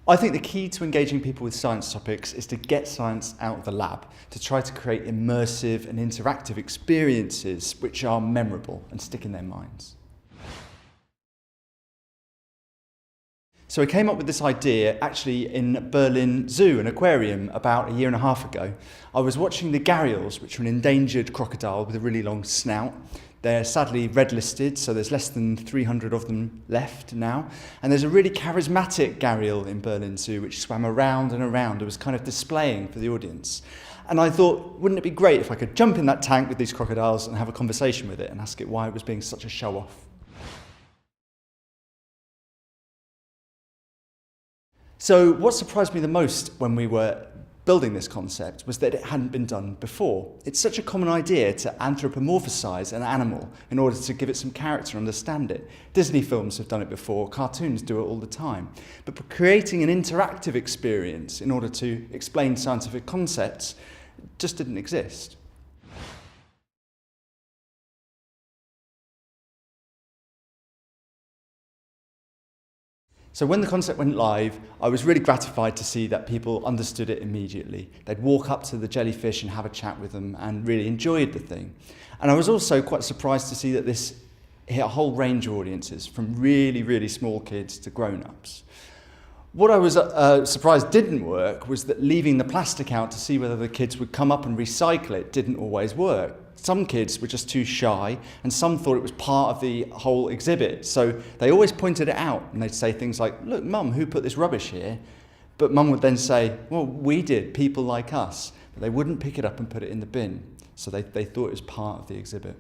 I think the key to engaging people with science topics is to get science out of the lab, to try to create immersive and interactive experiences which are memorable and stick in their minds. So I came up with this idea actually in Berlin Zoo, an aquarium, about a year and a half ago. I was watching the gharials, which are an endangered crocodile with a really long snout. They're sadly red listed, so there's less than 300 of them left now. And there's a really charismatic gharial in Berlin Zoo which swam around and around. It was kind of displaying for the audience. And I thought, wouldn't it be great if I could jump in that tank with these crocodiles and have a conversation with it and ask it why it was being such a show-off. So what surprised me the most when we were building this concept was that it hadn't been done before. It's such a common idea to anthropomorphisize an animal in order to give it some character and understand it. Disney films have done it before, cartoons do it all the time. But creating an interactive experience in order to explain scientific concepts just didn't exist. So when the concept went live, I was really gratified to see that people understood it immediately. They'd walk up to the jellyfish and have a chat with them and really enjoyed the thing. And I was also quite surprised to see that this hit a whole range of audiences, from really, really small kids to grown-ups. What I was surprised didn't work was that leaving the plastic out to see whether the kids would come up and recycle it didn't always work. Some kids were just too shy, and some thought it was part of the whole exhibit. So they always pointed it out, and they'd say things like, "Look, Mum, who put this rubbish here?" But Mum would then say, "Well, we did, people like us." But they wouldn't pick it up and put it in the bin. So they thought it was part of the exhibit.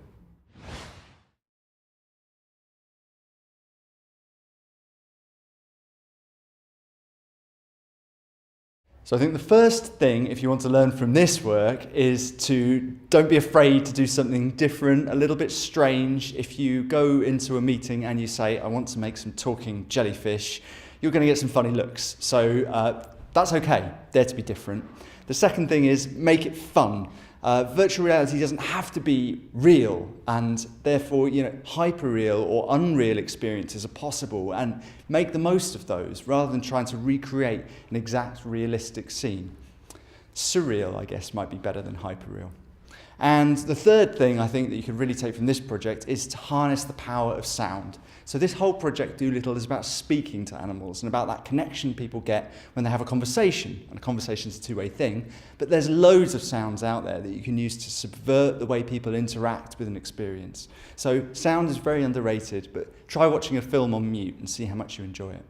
So I think the first thing, if you want to learn from this work, is to don't be afraid to do something different, a little bit strange. If you go into a meeting and you say, "I want to make some talking jellyfish," you're going to get some funny looks. So that's okay, dare to be different. The second thing is make it fun. Virtual reality doesn't have to be real, and therefore, hyper-real or unreal experiences are possible, and make the most of those rather than trying to recreate an exact realistic scene. Surreal, I guess, might be better than hyper-real. And the third thing I think that you can really take from this project is to harness the power of sound. So this whole project, Dolittle, is about speaking to animals and about that connection people get when they have a conversation. And a conversation is a two-way thing, but there's loads of sounds out there that you can use to subvert the way people interact with an experience. So sound is very underrated, but try watching a film on mute and see how much you enjoy it.